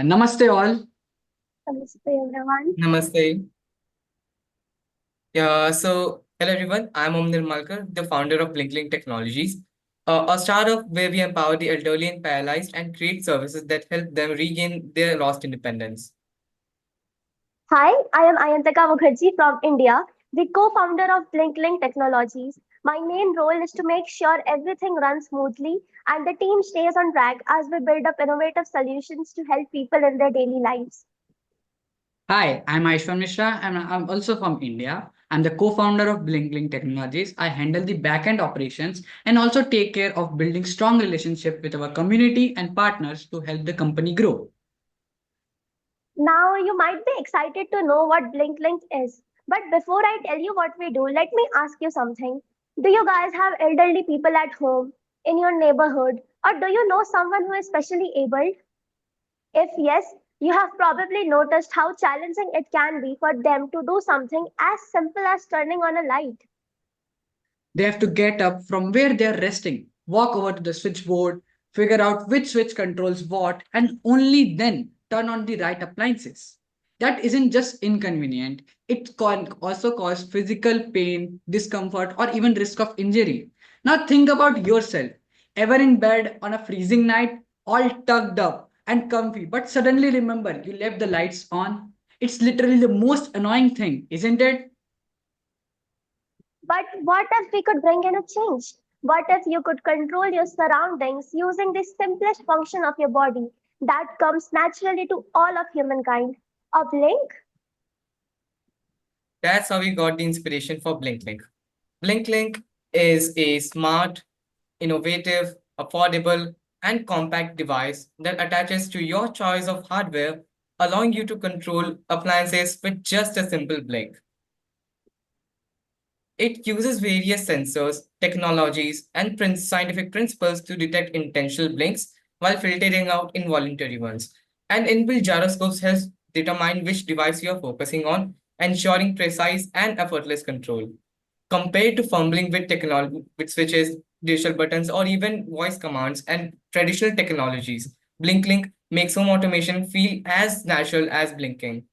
Namaste all. Namaste everyone. Namaste. Hello everyone. I'm Nirmalkar, the founder of Blinklink Technologies, a startup where we empower the elderly and paralyzed and create services that help them regain their lost independence. Hi, I am Ayantika Mukherjee from India, the co-founder of Link Technologies. My main role is to make sure everything runs smoothly and the team stays on track as we build up innovative solutions to help people in their daily lives. Hi, I'm Aayushmaan Mishra and I'm also from India. I'm the co-founder of Blink Technologies. I handle the back-end operations and also take care of building strong relationship with our community and partners to help the company grow. Now, you might be excited to know what Link is. But before I tell you what we do, let me ask you something. Do you guys have elderly people at home, in your neighborhood, or do you know someone who is specially able? If yes, you have probably noticed how challenging it can be for them to do something as simple as turning on a light. They have to get up from where they're resting, walk over to the switchboard, figure out which switch controls what, and only then turn on the right appliances. That isn't just inconvenient, it can also cause physical pain, discomfort, or even risk of injury. Now think about yourself, ever in bed on a freezing night, all tucked up and comfy, but suddenly remember you left the lights on. It's literally the most annoying thing, isn't it? But what if we could bring in a change? What if you could control your surroundings using the simplest function of your body that comes naturally to all of humankind? A blink? That's how we got the inspiration for Blinklink. Blinklink is a smart, innovative, affordable, and compact device that attaches to your choice of hardware, allowing you to control appliances with just a simple blink. It uses various sensors, technologies, and scientific principles to detect intentional blinks while filtering out involuntary ones. And inbuilt gyroscopes helps determine which device you are focusing on, ensuring precise and effortless control. Compared to fumbling with technology, with switches, digital buttons, or even voice commands and traditional technologies, BlinkLink makes home automation feel as natural as blinking.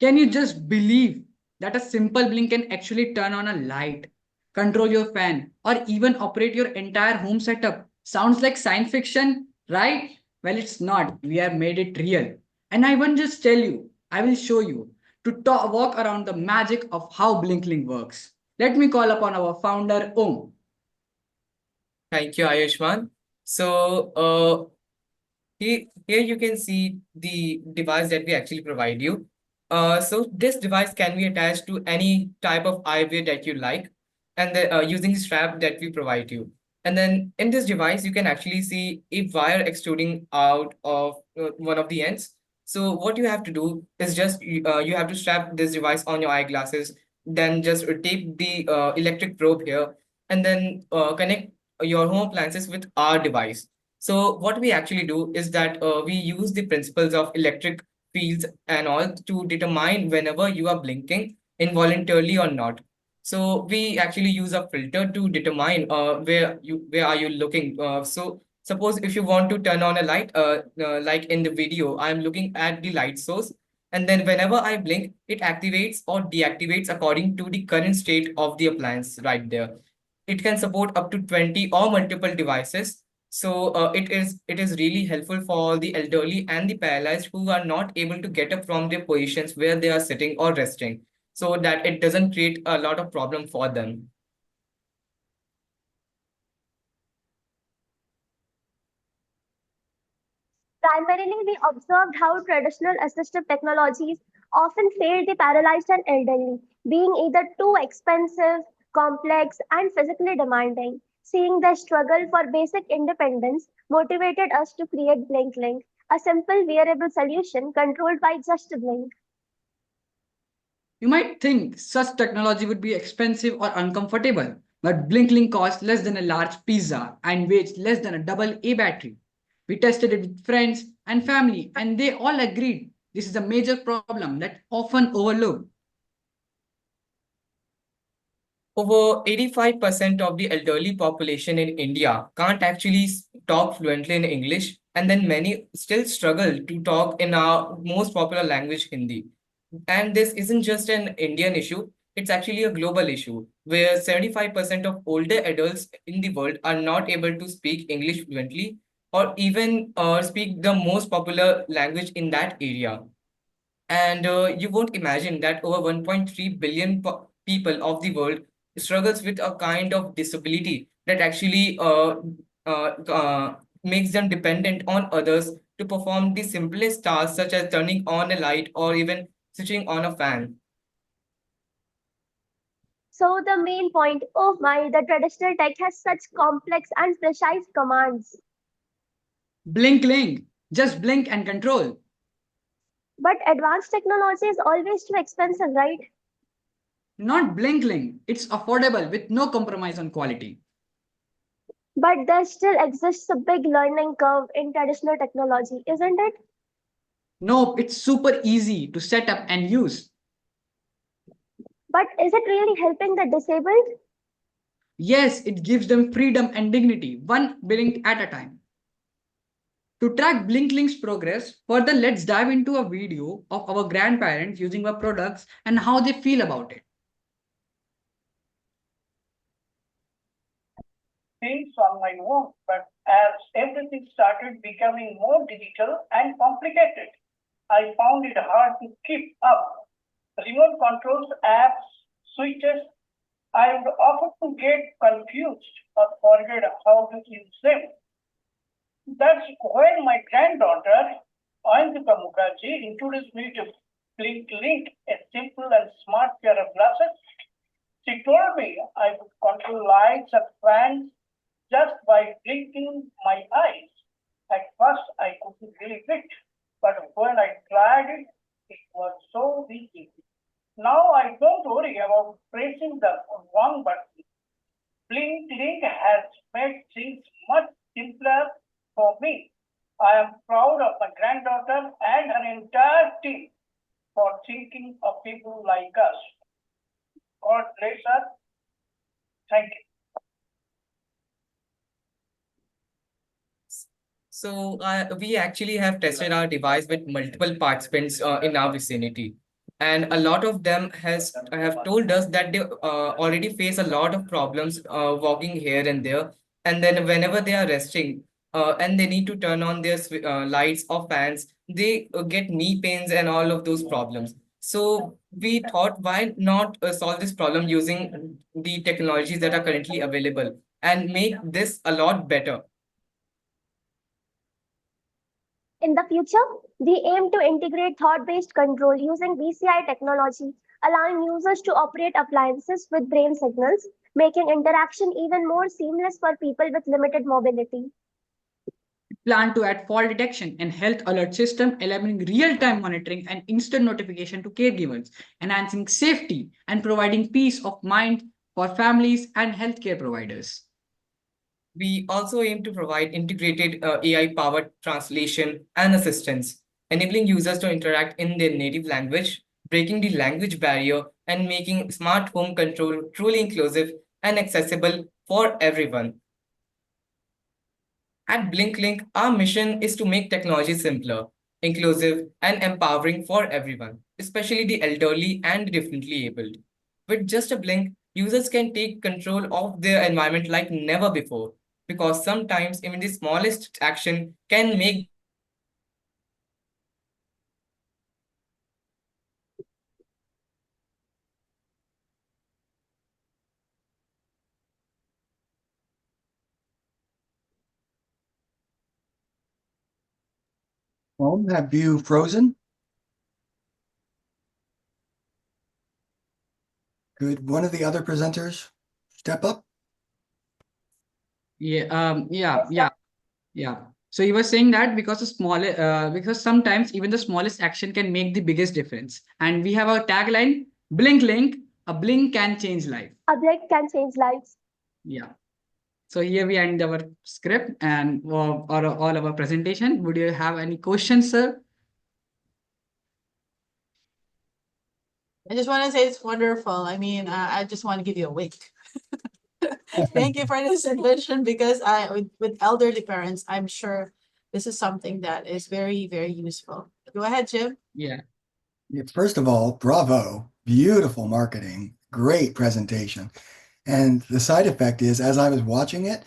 Can you just believe that a simple blink can actually turn on a light, control your fan, or even operate your entire home setup? Sounds like science fiction, right? Well, it's not. We have made it real. And I won't just tell you, I will show you to walk around the magic of how Blinkling works. Let me call upon our founder, Om. Thank you, Ayushmaan. Here you can see the device that we actually provide you. So this device can be attached to any type of eyewear that you like, and using the strap that we provide you. And then in this device, you can actually see a wire extruding out of one of the ends. So what you have to do is just you have to strap this device on your eyeglasses, then just tape the electric probe here, and then connect your home appliances with our device. So what we actually do is that we use the principles of electric fields and all to determine whenever you are blinking involuntarily or not. So we actually use a filter to determine where are you looking. So suppose if you want to turn on a light, like in the video, I'm looking at the light source, and then whenever I blink, it activates or deactivates according to the current state of the appliance right there. It can support up to 20 or multiple devices, so it is really helpful for the elderly and the paralyzed who are not able to get up from their positions where they are sitting or resting, so that it doesn't create a lot of problem for them. Primarily, we observed how traditional assistive technologies often failed the paralyzed and elderly, being either too expensive, complex, and physically demanding. Seeing their struggle for basic independence motivated us to create BlinkLink, a simple wearable solution controlled by just a blink. You might think such technology would be expensive or uncomfortable, but Blinkling costs less than a large pizza and weighs less than a double A battery. We tested it with friends and family, and they all agreed this is a major problem that often overlooked. Over 85% of the elderly population in India can't actually talk fluently in English, and then many still struggle to talk in our most popular language, Hindi. And this isn't just an Indian issue, it's actually a global issue where 75% of older adults in the world are not able to speak English fluently or even speak the most popular language in that area. And you won't imagine that over 1.3 billion people of the world struggles with a kind of disability that actually makes them dependent on others to perform the simplest tasks such as turning on a light or even switching on a fan. So the main point, oh my, the traditional tech has such complex and precise commands. Blink link. Just blink and control. But advanced technology is always too expensive, right? Not blink link. It's affordable with no compromise on quality. But there still exists a big learning curve in traditional technology, isn't it? Nope, it's super easy to set up and use. But is it really helping the disabled? Yes, it gives them freedom and dignity, one blink at a time. To track Blinklink's progress, further let's dive into a video of our grandparents using our products and how they feel about it. Things on my own, but as everything started becoming more digital and complicated, I found it hard to keep up. Remote controls, apps, switches, I would often get confused or forget how to use them. That's when my granddaughter, Ayantika Mukherjee, introduced me to Blink Link, a simple and smart pair of glasses. She told me I could control lights and fans just by blinking my eyes. At first, I couldn't believe it, but when I tried it, it was so easy. Now I don't worry about pressing the wrong button. Blink Link has made things much simpler for me. I am proud of my granddaughter and her entire team for thinking of people like us. God bless her. Thank you. So we actually have tested our device with multiple participants in our vicinity, and a lot of them has have told us that they already face a lot of problems walking here and there, and then whenever they are resting and they need to turn on their lights or fans, they get knee pains and all of those problems. So we thought, why not solve this problem using the technologies that are currently available and make this a lot better. In the future, we aim to integrate thought based control using BCI technology, allowing users to operate appliances with brain signals, making interaction even more seamless for people with limited mobility. Plan to add fall detection and health alert system, allowing real-time monitoring and instant notification to caregivers, enhancing safety and providing peace of mind for families and healthcare providers. We also aim to provide integrated AI-powered translation and assistance, enabling users to interact in their native language, breaking the language barrier, and making smart home control truly inclusive and accessible for everyone. At BlinkLink, our mission is to make technology simpler, inclusive, and empowering for everyone, especially the elderly and the differently abled. With just a blink, users can take control of their environment like never before, because sometimes even the smallest action can make the biggest difference. Home, have you frozen? Could one of the other presenters step up? Yeah. So you were saying that because because sometimes even the smallest action can make the biggest difference. And we have a tagline, blink link, a blink can change life. A blink can change lives. Yeah. So here we end our script and or all our presentation. Would you have any questions, sir? I just want to say it's wonderful. I mean, I just want to give you a wink. Thank you for this invention because with elderly parents, I'm sure this is something that is very, very useful. Go ahead, Jim. Yeah. Yeah, first of all, bravo, beautiful marketing, great presentation. And the side effect is, as I was watching it,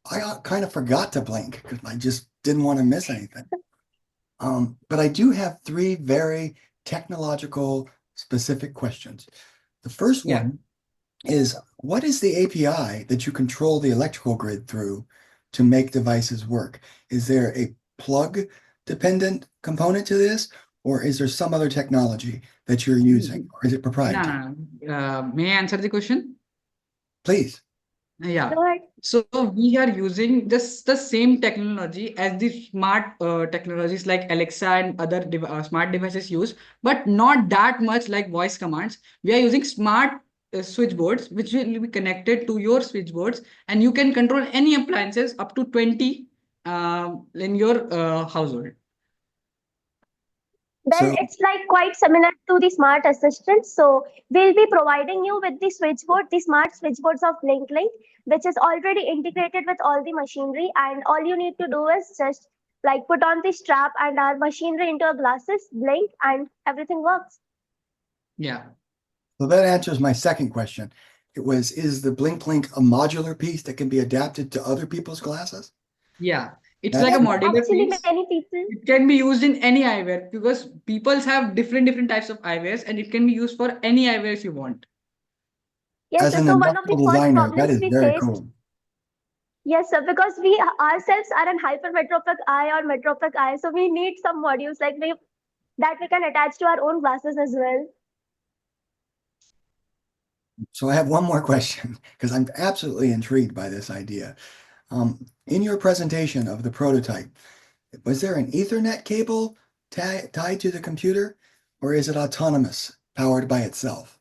I kind of forgot to blink because I just didn't want to miss anything. But I do have three very technological specific questions. The first Yeah. one is, what is the API that you control the electrical grid through to make devices work? Is there a plug dependent component to this, or is there some other technology that you're using, or is it proprietary? May I answer the question? Please. Yeah. Go ahead. So we are using just the same technology as the smart technologies like Alexa and other smart devices use, but not that much like voice commands. We are using smart switchboards, which will be connected to your switchboards, and you can control any appliances up to 20 in your household. Then So, it's like quite similar to the smart assistant. So we'll be providing you with the switchboard, the smart switchboards of BlinkLink, which is already integrated with all the machinery. And all you need to do is just like put on the strap and our machinery into your glasses, blink, and everything works. Yeah. so that answers my second question. It was, is the BlinkLink a modular piece that can be adapted to other people's glasses? Yeah. It's That like a Yes, modular actually, piece. many people. It can be used in any eyewear because people have different types of eyewears, and it can be used for any eyewears you want. Yes, As sir. an So one of the industrial first designer, that problems is we very faced. cool. Yes, sir, because we ourselves are an hypermetropic eye or metropic eye, so we need some modules like we that we can attach to our own glasses as well. So I have one more question because I'm absolutely intrigued by this idea. In your presentation of the prototype, was there an Ethernet cable tied to the computer, or is it autonomous, powered by itself?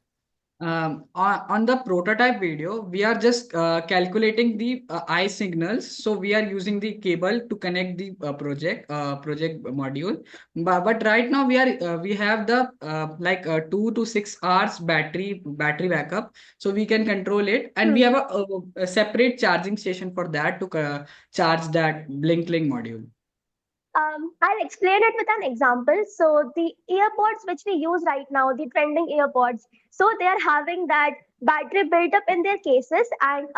On the prototype video, we are just calculating the eye signals. So we are using the cable to connect the project module. But right now we have the 2 to 6 hours battery backup, so we can control it, and we Hmm. have a separate charging station for that to charge that BlinkLink module. I'll explain it with an example. So the earpods which we use right now, the trending earpods, so they are having that battery built up in their cases and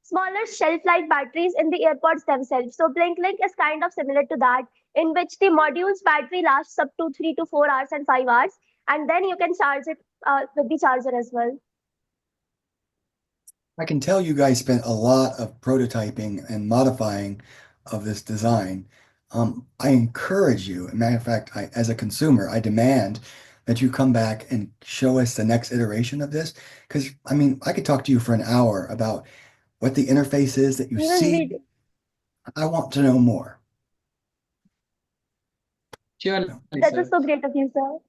smaller shelf life batteries in the earpods themselves. So BlinkLink is kind of similar to that, in which the module's battery lasts up to 3 to 4 hours and 5 hours, and then you can charge it with the charger as well. I can tell you guys spent a lot of prototyping and modifying of this design. I encourage you, as a matter of fact, as a consumer, I demand that you come back and show us the next iteration of this. Because, I mean, I could talk to you for an hour about what the interface is that you Even see. we I want to know more. Surely, That was sir. so great of you, sir.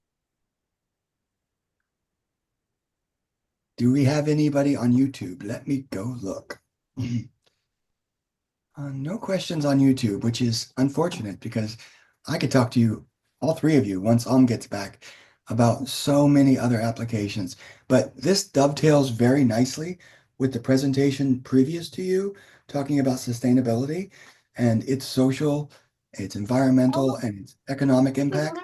Do we have anybody on YouTube? Let me go look. No questions on YouTube, which is unfortunate because I could talk to you, all three of you, once gets back about so many other applications. But this dovetails very nicely with the presentation previous to you, talking about sustainability and its social, its environmental, and its economic impact.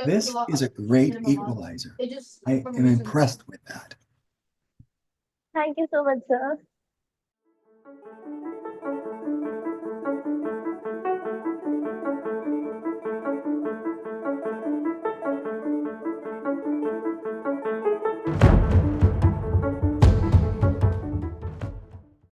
This is a great equalizer. I am impressed with that. Thank you so much, sir.